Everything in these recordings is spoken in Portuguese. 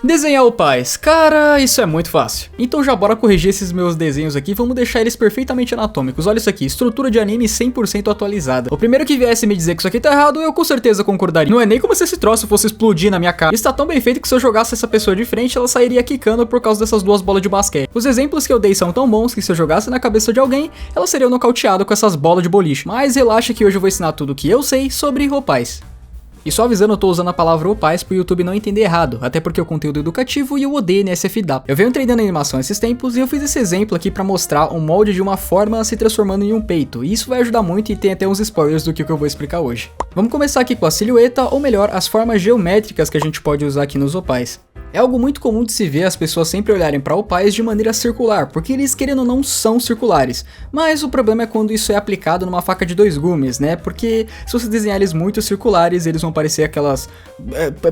Desenhar opais, cara, isso é muito fácil. Então já bora corrigir esses meus desenhos aqui, vamos deixar eles perfeitamente anatômicos. Olha isso aqui, estrutura de anime 100% atualizada. O primeiro que viesse me dizer que isso aqui tá errado, eu com certeza concordaria. Não é nem como se esse troço fosse explodir na minha cara. Está tão bem feito que se eu jogasse essa pessoa de frente, ela sairia quicando por causa dessas duas bolas de basquete. Os exemplos que eu dei são tão bons que se eu jogasse na cabeça de alguém, ela seria nocauteada com essas bolas de boliche. Mas relaxa que hoje eu vou ensinar tudo o que eu sei sobre opais. E só avisando, eu tô usando a palavra opais pro YouTube não entender errado, até porque o conteúdo é educativo e eu odeio NSFW. Eu venho treinando animação esses tempos e eu fiz esse exemplo aqui pra mostrar um molde de uma forma se transformando em um peito, e isso vai ajudar muito e tem até uns spoilers do que eu vou explicar hoje. Vamos começar aqui com a silhueta, ou melhor, as formas geométricas que a gente pode usar aqui nos opais. É algo muito comum de se ver as pessoas sempre olharem para opais de maneira circular, porque eles querendo ou não são circulares. Mas o problema é quando isso é aplicado numa faca de dois gumes, né? Porque se você desenhar eles muito circulares, eles vão parecer aquelas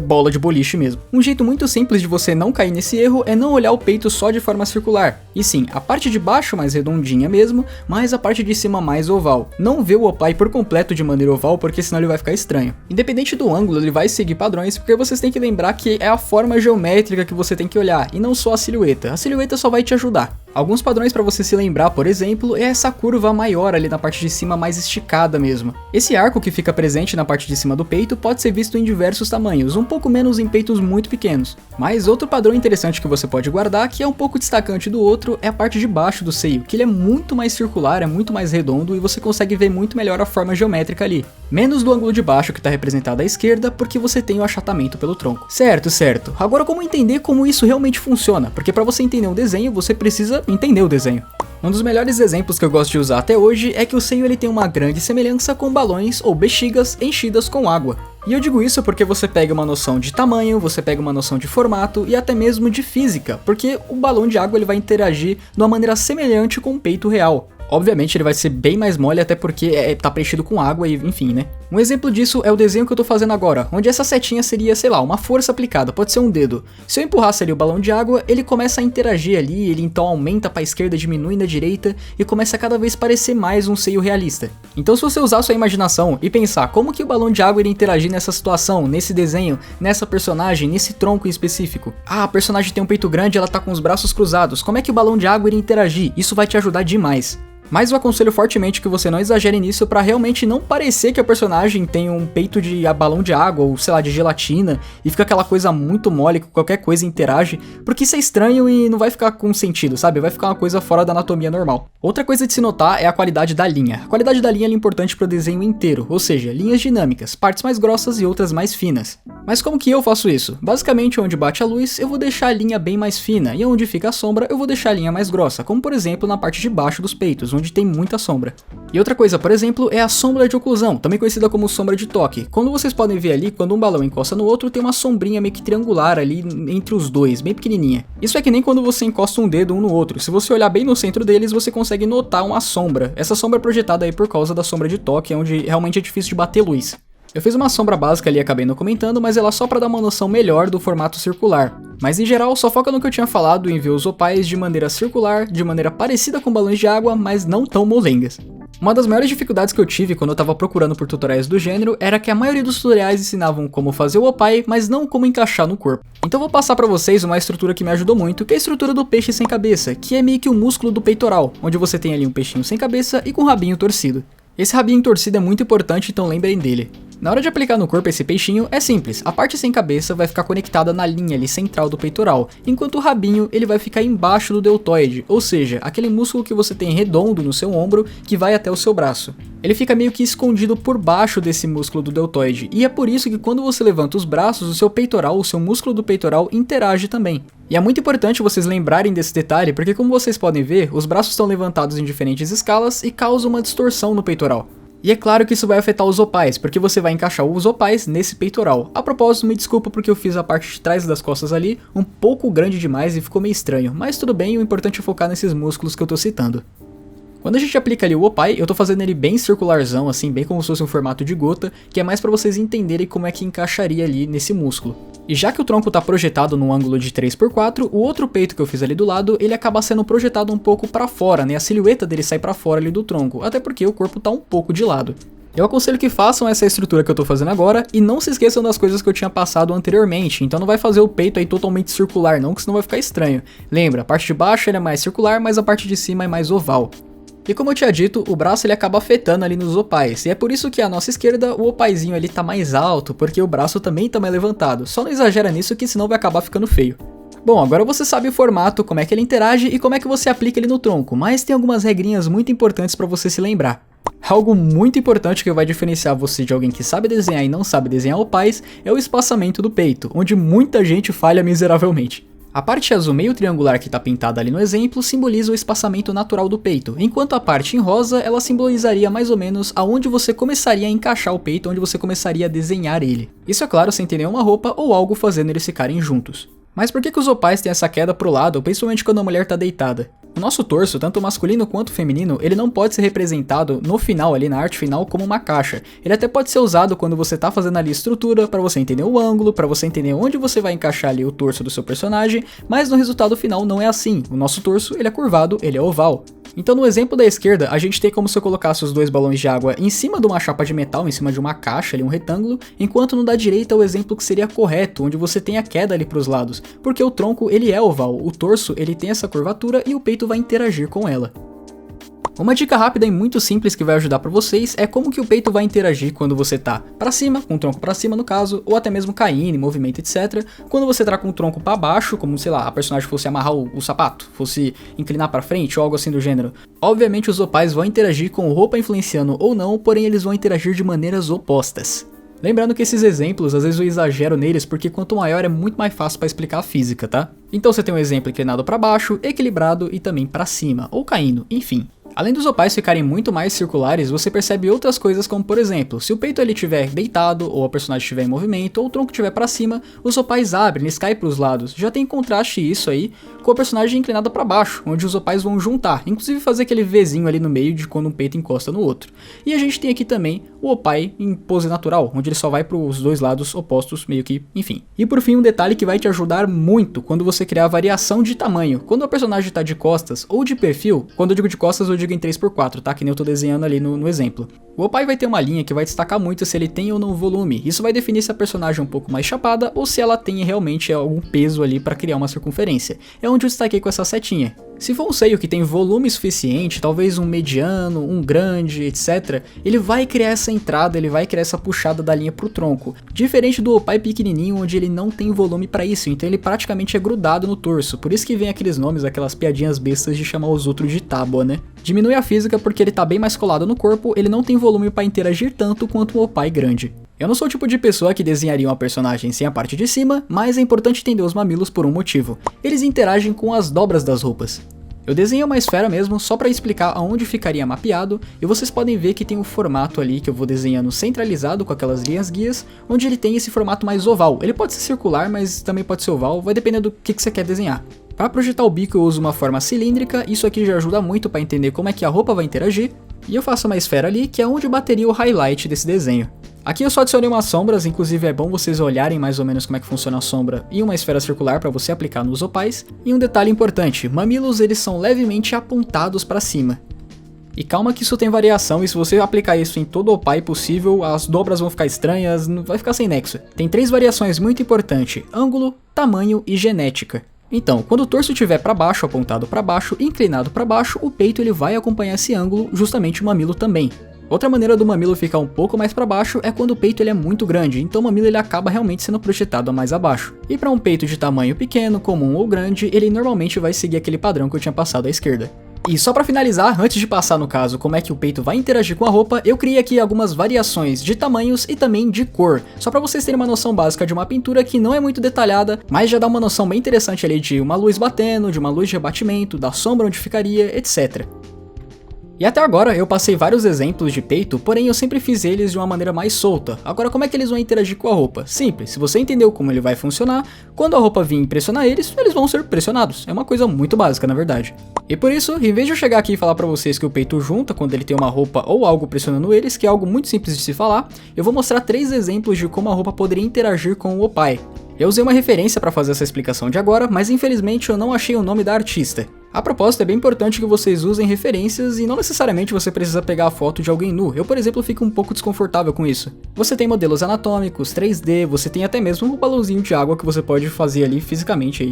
bola de boliche mesmo. Um jeito muito simples de você não cair nesse erro é não olhar o peito só de forma circular. E sim, a parte de baixo mais redondinha mesmo, mas a parte de cima mais oval. Não vê o opai por completo de maneira oval, porque senão ele vai ficar estranho. Independente do ângulo, ele vai seguir padrões, porque vocês têm que lembrar que é a forma geométrica que você tem que olhar, e não só a silhueta. A silhueta só vai te ajudar. Alguns padrões para você se lembrar, por exemplo, é essa curva maior ali na parte de cima mais esticada mesmo. Esse arco que fica presente na parte de cima do peito pode ser visto em diversos tamanhos, um pouco menos em peitos muito pequenos. Mas outro padrão interessante que você pode guardar, que é um pouco destacante do outro, é a parte de baixo do seio, que ele é muito mais circular, é muito mais redondo e você consegue ver muito melhor a forma geométrica ali. Menos do ângulo de baixo que está representado à esquerda, porque você tem o achatamento pelo tronco. Certo. Agora como entender como isso realmente funciona? Porque para você entender um desenho, você precisa entender o desenho. Um dos melhores exemplos que eu gosto de usar até hoje é que o seio ele tem uma grande semelhança com balões ou bexigas enchidas com água. E eu digo isso porque você pega uma noção de tamanho, você pega uma noção de formato e até mesmo de física, porque o balão de água ele vai interagir de uma maneira semelhante com o peito real. Obviamente ele vai ser bem mais mole, até porque tá preenchido com água e enfim, né? Um exemplo disso é o desenho que eu tô fazendo agora, onde essa setinha seria, sei lá, uma força aplicada, pode ser um dedo. Se eu empurrasse ali o balão de água, ele começa a interagir ali, ele então aumenta pra esquerda, diminui na direita e começa a cada vez parecer mais um seio realista. Então se você usar sua imaginação e pensar como que o balão de água iria interagir nessa situação, nesse desenho, nessa personagem, nesse tronco em específico. Ah, a personagem tem um peito grande, ela tá com os braços cruzados, como é que o balão de água iria interagir? Isso vai te ajudar demais. Mas eu aconselho fortemente que você não exagere nisso pra realmente não parecer que a personagem tem um peito de balão de água ou sei lá, de gelatina e fica aquela coisa muito mole que qualquer coisa interage, porque isso é estranho e não vai ficar com sentido, sabe? Vai ficar uma coisa fora da anatomia normal. Outra coisa de se notar é a qualidade da linha. A qualidade da linha é importante pro desenho inteiro, ou seja, linhas dinâmicas, partes mais grossas e outras mais finas. Mas como que eu faço isso? Basicamente onde bate a luz eu vou deixar a linha bem mais fina e onde fica a sombra eu vou deixar a linha mais grossa, como por exemplo na parte de baixo dos peitos, onde tem muita sombra. E outra coisa, por exemplo, é a sombra de oclusão, também conhecida como sombra de toque. Quando vocês podem ver ali, quando um balão encosta no outro, tem uma sombrinha meio que triangular ali entre os dois, bem pequenininha. Isso é que nem quando você encosta um dedo um no outro. Se você olhar bem no centro deles, você consegue notar uma sombra. Essa sombra é projetada aí por causa da sombra de toque, onde realmente é difícil de bater luz. Eu fiz uma sombra básica ali, acabei não comentando, mas ela só para dar uma noção melhor do formato circular. Mas em geral, só foca no que eu tinha falado em ver os opais de maneira circular, de maneira parecida com balões de água, mas não tão molengas. Uma das maiores dificuldades que eu tive quando eu tava procurando por tutoriais do gênero era que a maioria dos tutoriais ensinavam como fazer o opai, mas não como encaixar no corpo. Então vou passar pra vocês uma estrutura que me ajudou muito, que é a estrutura do peixe sem cabeça, que é meio que o músculo do peitoral, onde você tem ali um peixinho sem cabeça e com o rabinho torcido. Esse rabinho torcido é muito importante, então lembrem dele. Na hora de aplicar no corpo esse peixinho, é simples, a parte sem cabeça vai ficar conectada na linha ali central do peitoral, enquanto o rabinho ele vai ficar embaixo do deltoide, ou seja, aquele músculo que você tem redondo no seu ombro que vai até o seu braço. Ele fica meio que escondido por baixo desse músculo do deltoide, e é por isso que quando você levanta os braços, o seu peitoral, o seu músculo do peitoral interage também. E é muito importante vocês lembrarem desse detalhe, porque como vocês podem ver, os braços estão levantados em diferentes escalas e causam uma distorção no peitoral. E é claro que isso vai afetar os opais, porque você vai encaixar os opais nesse peitoral. A propósito, me desculpa porque eu fiz a parte de trás das costas ali um pouco grande demais e ficou meio estranho, mas tudo bem, o importante é focar nesses músculos que eu tô citando. Quando a gente aplica ali o opai, eu tô fazendo ele bem circularzão, assim, bem como se fosse um formato de gota, que é mais pra vocês entenderem como é que encaixaria ali nesse músculo. E já que o tronco tá projetado num ângulo de 3x4, o outro peito que eu fiz ali do lado, ele acaba sendo projetado um pouco pra fora, né? A silhueta dele sai pra fora ali do tronco, até porque o corpo tá um pouco de lado. Eu aconselho que façam essa estrutura que eu tô fazendo agora e não se esqueçam das coisas que eu tinha passado anteriormente, então não vai fazer o peito aí totalmente circular não, que senão vai ficar estranho. Lembra, a parte de baixo ele é mais circular, mas a parte de cima é mais oval. E como eu tinha dito, o braço ele acaba afetando ali nos opais, e é por isso que à nossa esquerda o opaizinho ali tá mais alto, porque o braço também tá mais levantado, só não exagera nisso que senão vai acabar ficando feio. Bom, agora você sabe o formato, como é que ele interage e como é que você aplica ele no tronco, mas tem algumas regrinhas muito importantes para você se lembrar. Algo muito importante que vai diferenciar você de alguém que sabe desenhar e não sabe desenhar opais é o espaçamento do peito, onde muita gente falha miseravelmente. A parte azul meio triangular que está pintada ali no exemplo simboliza o espaçamento natural do peito, enquanto a parte em rosa ela simbolizaria mais ou menos aonde você começaria a encaixar o peito, onde você começaria a desenhar ele. Isso é claro sem ter nenhuma roupa ou algo fazendo eles ficarem juntos. Mas por que os opais têm essa queda pro lado, principalmente quando a mulher está deitada? O nosso torso, tanto masculino quanto feminino, ele não pode ser representado no final, ali na arte final, como uma caixa. Ele até pode ser usado quando você tá fazendo ali estrutura, para você entender o ângulo, para você entender onde você vai encaixar ali o torso do seu personagem, mas no resultado final não é assim. O nosso torso, ele é curvado, ele é oval. Então no exemplo da esquerda, a gente tem como se eu colocasse os dois balões de água em cima de uma chapa de metal, em cima de uma caixa, ali um retângulo, enquanto no da direita é o exemplo que seria correto, onde você tem a queda ali para os lados, porque o tronco ele é oval, o torso ele tem essa curvatura e o peito vai interagir com ela. Uma dica rápida e muito simples que vai ajudar para vocês é como que o peito vai interagir quando você tá para cima, com o tronco para cima no caso, ou até mesmo caindo em movimento, etc. Quando você tá com o tronco para baixo, como sei lá, a personagem fosse amarrar o sapato, fosse inclinar para frente ou algo assim do gênero. Obviamente os opais vão interagir com roupa influenciando ou não, porém eles vão interagir de maneiras opostas. Lembrando que esses exemplos, às vezes eu exagero neles porque quanto maior é muito mais fácil para explicar a física, tá? Então você tem um exemplo inclinado para baixo, equilibrado e também para cima, ou caindo, enfim. Além dos opais ficarem muito mais circulares, você percebe outras coisas como, por exemplo, se o peito ele estiver deitado, ou a personagem estiver em movimento, ou o tronco estiver para cima, os opais abrem, eles caem para os lados. Já tem contraste isso aí com a personagem inclinada para baixo, onde os opais vão juntar, inclusive fazer aquele Vzinho ali no meio de quando um peito encosta no outro. E a gente tem aqui também o opai em pose natural, onde ele só vai para os dois lados opostos, meio que, enfim. E por fim, um detalhe que vai te ajudar muito quando você criar a variação de tamanho. Quando o personagem está de costas ou de perfil, quando eu digo de costas eu digo em 3x4, tá? Que nem eu tô desenhando ali no exemplo. O opai vai ter uma linha que vai destacar muito se ele tem ou não volume. Isso vai definir se a personagem é um pouco mais chapada ou se ela tem realmente algum peso ali para criar uma circunferência. É onde eu destaquei com essa setinha. Se for um seio que tem volume suficiente, talvez um mediano, um grande, etc, ele vai criar essa entrada, ele vai criar essa puxada da linha pro tronco. Diferente do opai pequenininho, onde ele não tem volume para isso, então ele praticamente é grudado no torso. Por isso que vem aqueles nomes, aquelas piadinhas bestas de chamar os outros de tábua, né? Diminui a física porque ele tá bem mais colado no corpo, ele não tem volume para interagir tanto quanto um opai grande. Eu não sou o tipo de pessoa que desenharia uma personagem sem a parte de cima, mas é importante entender os mamilos por um motivo. Eles interagem com as dobras das roupas. Eu desenhei uma esfera mesmo só para explicar aonde ficaria mapeado, e vocês podem ver que tem um formato ali que eu vou desenhando centralizado com aquelas linhas guias, onde ele tem esse formato mais oval. Ele pode ser circular, mas também pode ser oval, vai depender do que você quer desenhar. Para projetar o bico eu uso uma forma cilíndrica, isso aqui já ajuda muito para entender como é que a roupa vai interagir, e eu faço uma esfera ali que é onde bateria o highlight desse desenho. Aqui eu só adicionei umas sombras, inclusive é bom vocês olharem mais ou menos como é que funciona a sombra e uma esfera circular para você aplicar nos opais. E um detalhe importante, mamilos eles são levemente apontados para cima. E calma que isso tem variação e se você aplicar isso em todo opai possível, as dobras vão ficar estranhas, vai ficar sem nexo. Tem 3 variações muito importantes, ângulo, tamanho e genética. Então, quando o torso estiver para baixo, apontado para baixo, inclinado para baixo, o peito ele vai acompanhar esse ângulo, justamente o mamilo também. Outra maneira do mamilo ficar um pouco mais para baixo é quando o peito ele é muito grande, então o mamilo ele acaba realmente sendo projetado a mais abaixo. E para um peito de tamanho pequeno, comum ou grande, ele normalmente vai seguir aquele padrão que eu tinha passado à esquerda. E só para finalizar, antes de passar no caso como é que o peito vai interagir com a roupa, eu criei aqui algumas variações de tamanhos e também de cor, só para vocês terem uma noção básica de uma pintura que não é muito detalhada, mas já dá uma noção bem interessante ali de uma luz batendo, de uma luz de rebatimento, da sombra onde ficaria, etc. E até agora eu passei vários exemplos de peito, porém eu sempre fiz eles de uma maneira mais solta. Agora como é que eles vão interagir com a roupa? Simples, se você entendeu como ele vai funcionar, quando a roupa vir pressionar eles vão ser pressionados. É uma coisa muito básica na verdade. E por isso, em vez de eu chegar aqui e falar pra vocês que o peito junta quando ele tem uma roupa ou algo pressionando eles, que é algo muito simples de se falar, eu vou mostrar 3 exemplos de como a roupa poderia interagir com o opai. Eu usei uma referência para fazer essa explicação de agora, mas infelizmente eu não achei o nome da artista. A propósito, é bem importante que vocês usem referências e não necessariamente você precisa pegar a foto de alguém nu. Eu, por exemplo, fico um pouco desconfortável com isso. Você tem modelos anatômicos, 3D, você tem até mesmo um balãozinho de água que você pode fazer ali fisicamente,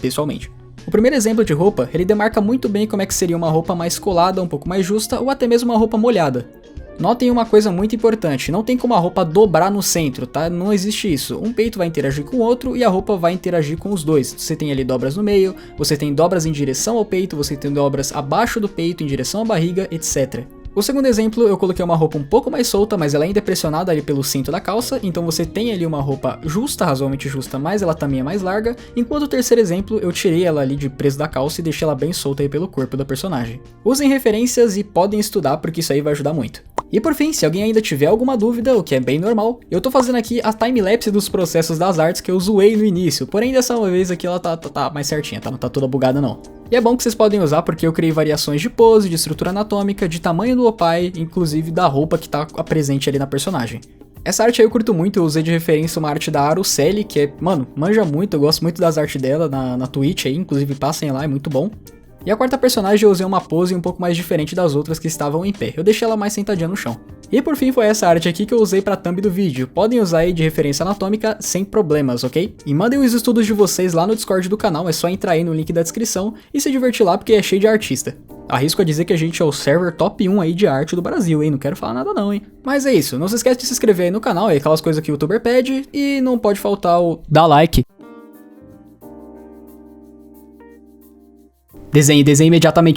pessoalmente. O primeiro exemplo de roupa, ele demarca muito bem como é que seria uma roupa mais colada, um pouco mais justa, ou até mesmo uma roupa molhada. Notem uma coisa muito importante, não tem como a roupa dobrar no centro, tá? Não existe isso. Um peito vai interagir com o outro e a roupa vai interagir com os dois. Você tem ali dobras no meio, você tem dobras em direção ao peito, você tem dobras abaixo do peito, em direção à barriga, etc. O segundo exemplo, eu coloquei uma roupa um pouco mais solta, mas ela ainda é pressionada ali pelo cinto da calça, então você tem ali uma roupa justa, razoavelmente justa, mas ela também é mais larga, enquanto o terceiro exemplo, eu tirei ela ali de preso da calça e deixei ela bem solta aí pelo corpo da personagem. Usem referências e podem estudar, porque isso aí vai ajudar muito. E por fim, se alguém ainda tiver alguma dúvida, o que é bem normal, eu tô fazendo aqui a timelapse dos processos das artes que eu zoei no início, porém dessa vez aqui ela tá mais certinha, tá? Não tá toda bugada não. E é bom que vocês podem usar porque eu criei variações de pose, de estrutura anatômica, de tamanho do opai, inclusive da roupa que tá presente ali na personagem. Essa arte aí eu curto muito, eu usei de referência uma arte da Arucelli, que é, mano, manja muito, eu gosto muito das artes dela na Twitch aí, inclusive passem lá, é muito bom. E a quarta personagem eu usei uma pose um pouco mais diferente das outras que estavam em pé, eu deixei ela mais sentadinha no chão. E por fim foi essa arte aqui que eu usei pra thumb do vídeo, podem usar aí de referência anatômica sem problemas, ok? E mandem os estudos de vocês lá no Discord do canal, é só entrar aí no link da descrição e se divertir lá porque é cheio de artista. Arrisco a dizer que a gente é o server top 1 aí de arte do Brasil, hein? Não quero falar nada não, hein? Mas é isso, não se esquece de se inscrever aí no canal, é aquelas coisas que o youtuber pede, e não pode faltar o dar like. Desenhe imediatamente.